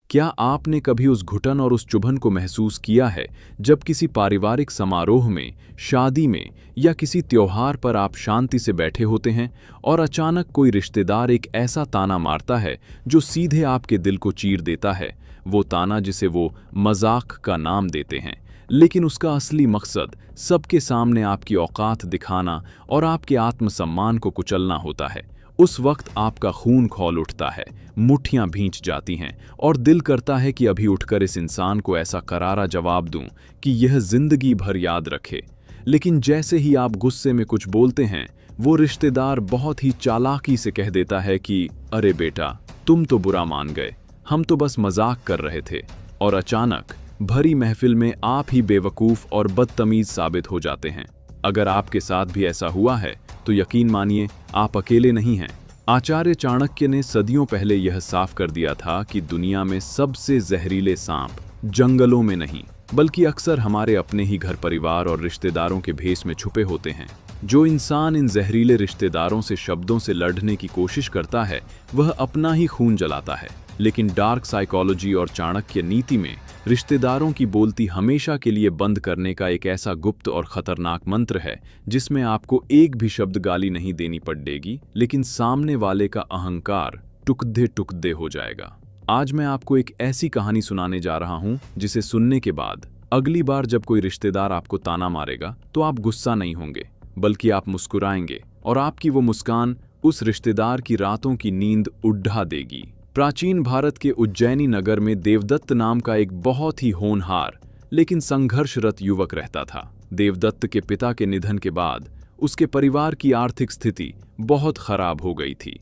क्या आपने कभी उस घुटन और उस चुभन को महसूस किया है जब किसी पारिवारिक समारोह में, शादी में या किसी त्योहार पर आप शांति से बैठे होते हैं और अचानक कोई रिश्तेदार एक ऐसा ताना मारता है जो सीधे आपके दिल को चीर देता है। वो ताना जिसे वो मजाक का नाम देते हैं, लेकिन उसका असली मकसद सबके सामने आपकी औकात दिखाना और आपके आत्मसम्मान को कुचलना होता है। उस वक्त आपका खून खौल उठता है, मुट्ठियां भींच जाती हैं और दिल करता है कि अभी उठकर इस इंसान को ऐसा करारा जवाब दूं कि यह जिंदगी भर याद रखे। लेकिन जैसे ही आप गुस्से में कुछ बोलते हैं, वो रिश्तेदार बहुत ही चालाकी से कह देता है कि अरे बेटा, तुम तो बुरा मान गए, हम तो बस मजाक कर रहे थे। और अचानक भरी महफिल में आप ही बेवकूफ़ और बदतमीज साबित हो जाते हैं। अगर आपके साथ भी ऐसा हुआ है तो यकीन मानिए, आप अकेले नहीं हैं। आचार्य चाणक्य ने सदियों पहले यह साफ कर दिया था कि दुनिया में सबसे जहरीले सांप जंगलों में नहीं, बल्कि अक्सर हमारे अपने ही घर परिवार और रिश्तेदारों के भेष में छुपे होते हैं। जो इंसान इन जहरीले रिश्तेदारों से शब्दों से लड़ने की कोशिश करता है, वह अपना ही खून जलाता है। लेकिन डार्क साइकोलॉजी और चाणक्य नीति में रिश्तेदारों की बोलती हमेशा के लिए बंद करने का एक ऐसा गुप्त और खतरनाक मंत्र है जिसमें आपको एक भी शब्द गाली नहीं देनी पड़ेगी, लेकिन सामने वाले का अहंकार टुकड़े टुकड़े हो जाएगा। आज मैं आपको एक ऐसी कहानी सुनाने जा रहा हूं जिसे सुनने के बाद अगली बार जब कोई रिश्तेदार आपको ताना मारेगा तो आप गुस्सा नहीं होंगे, बल्कि आप मुस्कुराएंगे और आपकी वो मुस्कान उस रिश्तेदार की रातों की नींद उड़ा देगी। प्राचीन भारत के उज्जैनी नगर में देवदत्त नाम का एक बहुत ही होनहार लेकिन संघर्षरत युवक रहता था। देवदत्त के पिता के निधन के बाद उसके परिवार की आर्थिक स्थिति बहुत खराब हो गई थी।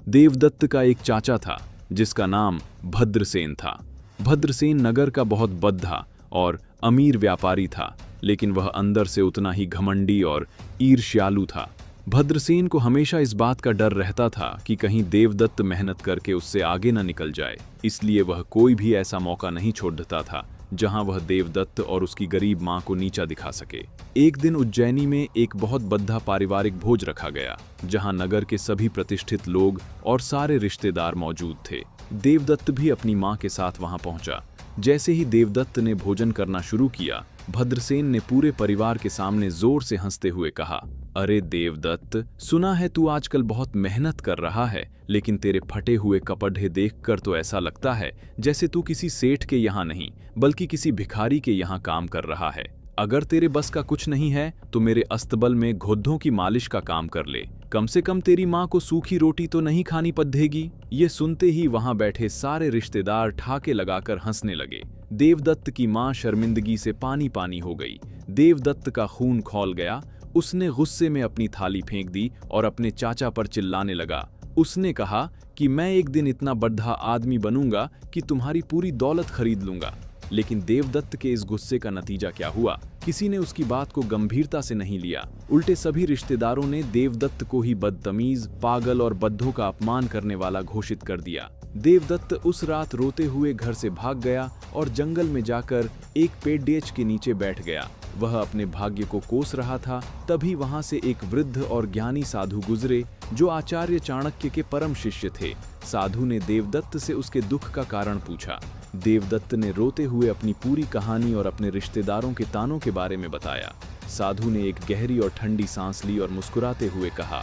देवदत्त का एक चाचा था जिसका नाम भद्रसेन था। भद्रसेन नगर का बहुत बद्धा और अमीर व्यापारी था, लेकिन वह अंदर से उतना ही घमंडी और ईर्ष्यालु था। भद्रसेन को हमेशा इस बात का डर रहता था कि कहीं देवदत्त मेहनत करके उससे आगे न निकल जाए, इसलिए वह कोई भी ऐसा मौका नहीं छोड़ता था जहां वह देवदत्त और उसकी गरीब मां को नीचा दिखा सके। एक दिन उज्जैनी में एक बहुत बद्धा पारिवारिक भोज रखा गया, जहां नगर के सभी प्रतिष्ठित लोग और सारे रिश्तेदार मौजूद थे। देवदत्त भी अपनी मां के साथ वहां पहुंचा। जैसे ही देवदत्त ने भोजन करना शुरू किया, भद्रसेन ने पूरे परिवार के सामने जोर से हंसते हुए कहा, अरे देवदत्त, सुना है तू आजकल बहुत मेहनत कर रहा है, लेकिन तेरे फटे हुए कपड़े देखकर तो ऐसा लगता है जैसे तू किसी सेठ के यहाँ नहीं बल्कि किसी भिखारी के यहाँ काम कर रहा है। अगर तेरे बस का कुछ नहीं है तो मेरे अस्तबल में घुद्दों की मालिश का काम कर ले, कम से कम तेरी माँ को सूखी रोटी तो नहीं खानी पड़ेगी। ये सुनते ही वहां बैठे सारे रिश्तेदार ठाके लगाकर हंसने लगे। देवदत्त की माँ शर्मिंदगी से पानी पानी हो गई। देवदत्त का खून खौल गया। उसने गुस्से में अपनी थाली फेंक दी और अपने चाचा पर चिल्लाने लगा। उसने कहा कि मैं एक दिन इतना बड़ा आदमी बनूंगा कि तुम्हारी पूरी दौलत खरीद लूंगा। लेकिन देवदत्त के इस गुस्से का नतीजा क्या हुआ? किसी ने उसकी बात को गंभीरता से नहीं लिया। उल्टे सभी रिश्तेदारों ने देवदत्त को ही बदतमीज, पागल और बद्धों का अपमान करने वाला घोषित कर दिया। देवदत्त उस रात रोते हुए घर से भाग गया और जंगल में जाकर एक पेड़ के नीचे बैठ गया। वह अपने भाग्य को कोस रहा था। तभी वहां से एक वृद्ध और ज्ञानी साधु गुजरे जो आचार्य चाणक्य के परम शिष्य थे। साधु ने देवदत्त से उसके दुख का कारण पूछा। देवदत्त ने रोते हुए अपनी पूरी कहानी और अपने रिश्तेदारों के तानों के बारे में बताया। साधु ने एक गहरी और ठंडी सांस ली और मुस्कुराते हुए कहा,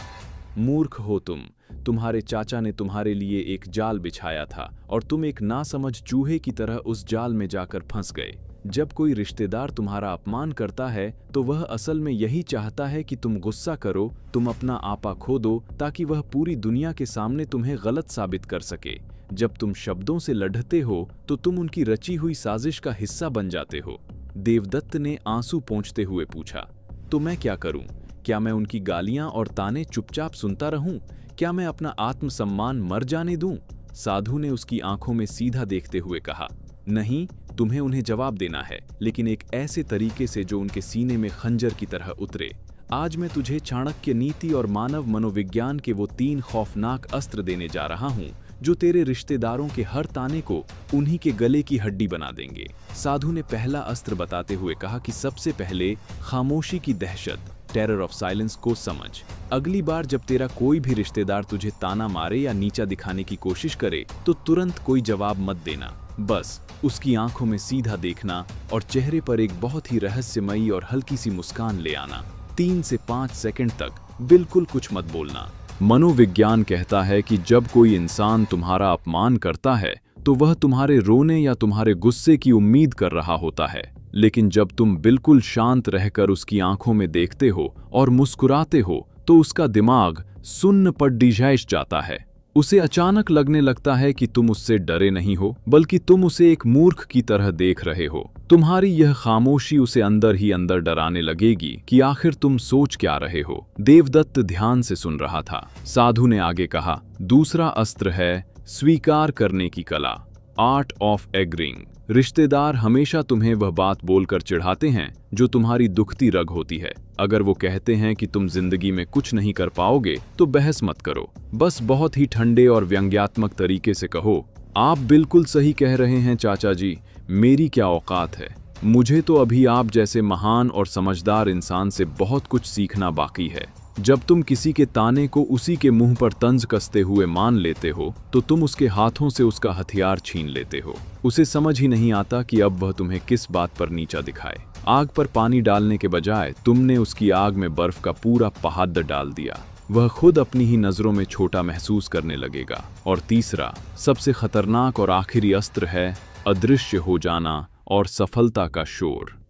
मूर्ख हो तुम। तुम्हारे चाचा ने तुम्हारे लिए एक जाल बिछाया था और तुम एक नासमझ चूहे की तरह उस जाल में जाकर फंस गए। जब कोई रिश्तेदार तुम्हारा अपमान करता है तो वह असल में यही चाहता है कि तुम गुस्सा करो, तुम अपना आपा खो दो, ताकि वह पूरी दुनिया के सामने तुम्हें गलत साबित कर सके। जब तुम शब्दों से लड़ते हो तो तुम उनकी रची हुई साजिश का हिस्सा बन जाते हो। देवदत्त ने आंसू पोंछते हुए पूछा, तो मैं क्या करूं? क्या मैं उनकी गालियां और ताने चुपचाप सुनता रहूं? क्या मैं अपना आत्मसम्मान मर जाने दूं? साधु ने उसकी आंखों में सीधा देखते हुए कहा, नहीं, तुम्हें उन्हें जवाब देना है, लेकिन एक ऐसे तरीके से जो उनके सीने में खंजर की तरह उतरे। आज मैं तुझे चाणक्य नीति और मानव मनोविज्ञान के वो 3 खौफनाक अस्त्र देने जा रहा हूँ जो तेरे रिश्तेदारों के हर ताने को उन्हीं के गले की हड्डी बना देंगे। साधु ने पहला अस्त्र बताते हुए कहा कि सबसे पहले खामोशी की दहशत, टेरर ऑफ साइलेंस को समझ। अगली बार जब तेरा कोई भी रिश्तेदार तुझे ताना मारे या नीचा दिखाने की कोशिश करे तो तुरंत कोई जवाब मत देना। बस उसकी आंखों में सीधा देखना और चेहरे पर एक बहुत ही रहस्यमयी और हल्की सी मुस्कान ले आना। 3 से 5 सेकंड तक बिल्कुल कुछ मत बोलना। मनोविज्ञान कहता है कि जब कोई इंसान तुम्हारा अपमान करता है तो वह तुम्हारे रोने या तुम्हारे गुस्से की उम्मीद कर रहा होता है, लेकिन जब तुम बिल्कुल शांत रहकर उसकी आंखों में देखते हो और मुस्कुराते हो तो उसका दिमाग सुन्न पर डिजाइश जाता है। उसे अचानक लगने लगता है कि तुम उससे डरे नहीं हो, बल्कि तुम उसे एक मूर्ख की तरह देख रहे हो। तुम्हारी यह खामोशी उसे अंदर ही अंदर डराने लगेगी कि आखिर तुम सोच क्या रहे हो। देवदत्त ध्यान से सुन रहा था। साधु ने आगे कहा, दूसरा अस्त्र है स्वीकार करने की कला, आर्ट ऑफ एग्रीइंग। रिश्तेदार हमेशा तुम्हें वह बात बोलकर चिढ़ाते हैं जो तुम्हारी दुखती रग होती है। अगर वो कहते हैं कि तुम जिंदगी में कुछ नहीं कर पाओगे तो बहस मत करो, बस बहुत ही ठंडे और व्यंग्यात्मक तरीके से कहो, आप बिल्कुल सही कह रहे हैं चाचा जी, मेरी क्या औकात है, मुझे तो अभी आप जैसे महान और समझदार इंसान से बहुत कुछ सीखना बाकी है। जब तुम किसी के ताने को उसी के मुंह पर तंज कसते हुए मान लेते हो तो तुम उसके हाथों से उसका हथियार छीन लेते हो। उसे समझ ही नहीं आता कि अब वह तुम्हें किस बात पर नीचा दिखाए। आग पर पानी डालने के बजाय तुमने उसकी आग में बर्फ का पूरा पहाड़ डाल दिया। वह खुद अपनी ही नजरों में छोटा महसूस करने लगेगा। और तीसरा, सबसे खतरनाक और आखिरी अस्त्र है अदृश्य हो जाना और सफलता का शोर।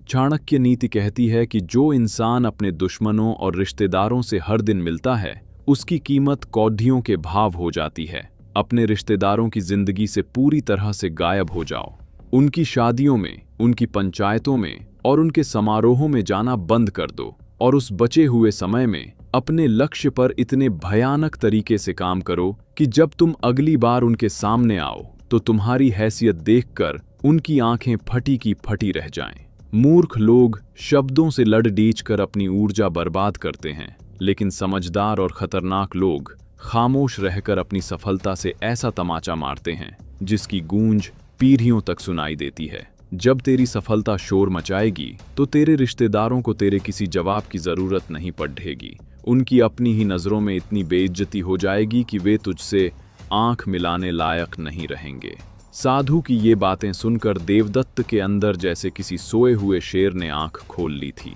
चाणक्य नीति कहती है कि जो इंसान अपने दुश्मनों और रिश्तेदारों से हर दिन मिलता है उसकी कीमत कौडियों के भाव हो जाती है। अपने रिश्तेदारों की जिंदगी से पूरी तरह से गायब हो जाओ। उनकी शादियों में, उनकी पंचायतों में और उनके समारोहों में जाना बंद कर दो और उस बचे हुए समय में अपने लक्ष्य पर इतने भयानक तरीके से काम करो कि जब तुम अगली बार उनके सामने आओ तो तुम्हारी हैसियत देखकर उनकी आंखें फटी की फटी रह जाएं। मूर्ख लोग शब्दों से लड़-डीच कर अपनी ऊर्जा बर्बाद करते हैं, लेकिन समझदार और खतरनाक लोग खामोश रहकर अपनी सफलता से ऐसा तमाचा मारते हैं जिसकी गूंज पीढ़ियों तक सुनाई देती है। जब तेरी सफलता शोर मचाएगी तो तेरे रिश्तेदारों को तेरे किसी जवाब की जरूरत नहीं पड़ेगी। उनकी अपनी ही नजरों में इतनी बेइज्जती हो जाएगी कि वे तुझसे आंख मिलाने लायक नहीं रहेंगे। साधु की ये बातें सुनकर देवदत्त के अंदर जैसे किसी सोए हुए शेर ने आंख खोल ली थी।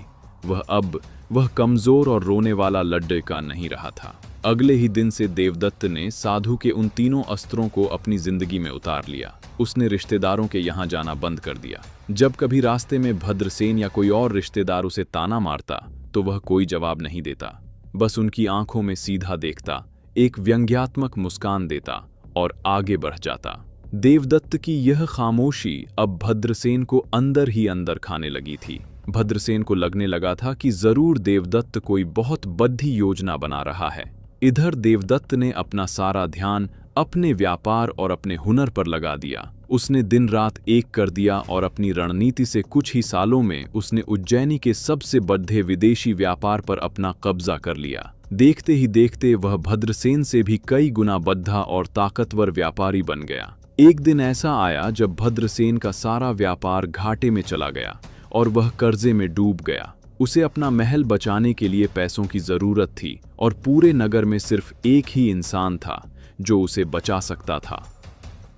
वह कमजोर और रोने वाला लड़का नहीं रहा था। अगले ही दिन से देवदत्त ने साधु के उन तीनों अस्त्रों को अपनी जिंदगी में उतार लिया। उसने रिश्तेदारों के यहाँ जाना बंद कर दिया। जब कभी रास्ते में भद्रसेन या कोई और रिश्तेदार उसे ताना मारता तो वह कोई जवाब नहीं देता, बस उनकी आंखों में सीधा देखता, एक व्यंग्यात्मक मुस्कान देता और आगे बढ़ जाता। देवदत्त की यह खामोशी अब भद्रसेन को अंदर ही अंदर खाने लगी थी। भद्रसेन को लगने लगा था कि जरूर देवदत्त कोई बहुत बड़ी योजना बना रहा है। इधर देवदत्त ने अपना सारा ध्यान अपने व्यापार और अपने हुनर पर लगा दिया। उसने दिन रात एक कर दिया और अपनी रणनीति से कुछ ही सालों में उसने उज्जैनी के सबसे बड़े विदेशी व्यापार पर अपना कब्जा कर लिया। देखते ही देखते वह भद्रसेन से भी कई गुना बद्धा और ताकतवर व्यापारी बन गया। एक दिन ऐसा आया जब भद्रसेन का सारा व्यापार घाटे में चला गया और वह कर्जे में डूब गया। उसे अपना महल बचाने के लिए पैसों की जरूरत थी और पूरे नगर में सिर्फ एक ही इंसान था जो उसे बचा सकता था,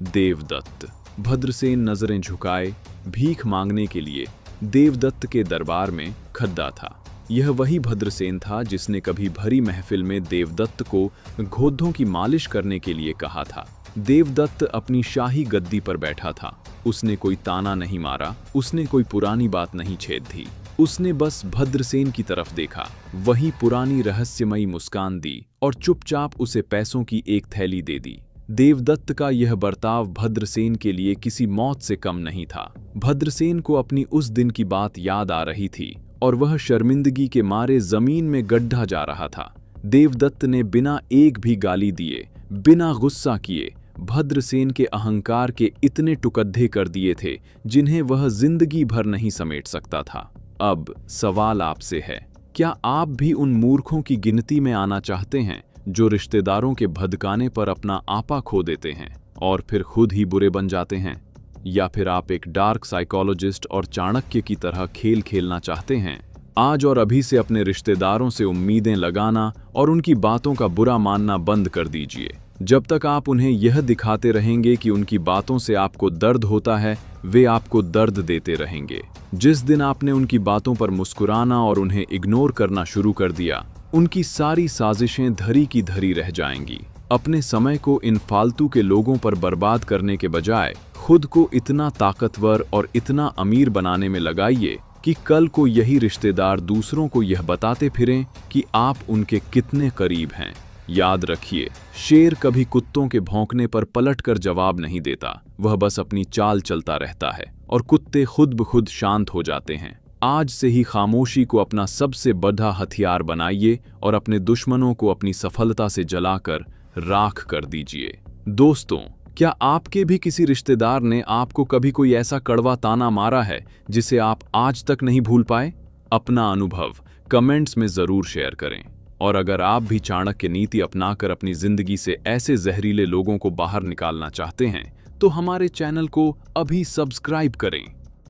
देवदत्त। भद्रसेन नजरें झुकाए भीख मांगने के लिए देवदत्त के दरबार में खड़ा था। यह वही भद्रसेन था जिसने कभी भरी महफिल में देवदत्त को घोड़ों की मालिश करने के लिए कहा था। देवदत्त अपनी शाही गद्दी पर बैठा था। उसने कोई ताना नहीं मारा, उसने कोई पुरानी बात नहीं छेड़ दी। उसने बस भद्रसेन की तरफ देखा, वही पुरानी रहस्यमयी मुस्कान दी और चुपचाप उसे पैसों की एक थैली दे दी। देवदत्त का यह बर्ताव भद्रसेन के लिए किसी मौत से कम नहीं था। भद्रसेन को अपनी उस दिन की बात याद आ रही थी और वह शर्मिंदगी के मारे जमीन में गड्ढा जा रहा था। देवदत्त ने बिना एक भी गाली दिए, बिना गुस्सा किए भद्रसेन के अहंकार के इतने टुकड़े कर दिए थे जिन्हें वह जिंदगी भर नहीं समेट सकता था। अब सवाल आपसे है, क्या आप भी उन मूर्खों की गिनती में आना चाहते हैं जो रिश्तेदारों के भदकाने पर अपना आपा खो देते हैं और फिर खुद ही बुरे बन जाते हैं? या फिर आप एक डार्क साइकोलॉजिस्ट और चाणक्य की तरह खेल खेलना चाहते हैं? आज और अभी से अपने रिश्तेदारों से उम्मीदें लगाना और उनकी बातों का बुरा मानना बंद कर दीजिए। जब तक आप उन्हें यह दिखाते रहेंगे कि उनकी बातों से आपको दर्द होता है, वे आपको दर्द देते रहेंगे। जिस दिन आपने उनकी बातों पर मुस्कुराना और उन्हें इग्नोर करना शुरू कर दिया, उनकी सारी साजिशें धरी की धरी रह जाएंगी। अपने समय को इन फालतू के लोगों पर बर्बाद करने के बजाय खुद को इतना ताकतवर और इतना अमीर बनाने में लगाइए कि कल को यही रिश्तेदार दूसरों को यह बताते फिरें कि आप उनके कितने करीब हैं। याद रखिए, शेर कभी कुत्तों के भौंकने पर पलटकर जवाब नहीं देता, वह बस अपनी चाल चलता रहता है और कुत्ते खुद ब खुद शांत हो जाते हैं। आज से ही खामोशी को अपना सबसे बड़ा हथियार बनाइए और अपने दुश्मनों को अपनी सफलता से जलाकर राख कर दीजिए। दोस्तों, क्या आपके भी किसी रिश्तेदार ने आपको कभी कोई ऐसा कड़वा ताना मारा है जिसे आप आज तक नहीं भूल पाए? अपना अनुभव कमेंट्स में जरूर शेयर करें। और अगर आप भी चाणक्य नीति अपनाकर अपनी जिंदगी से ऐसे जहरीले लोगों को बाहर निकालना चाहते हैं, तो हमारे चैनल को अभी सब्सक्राइब करें।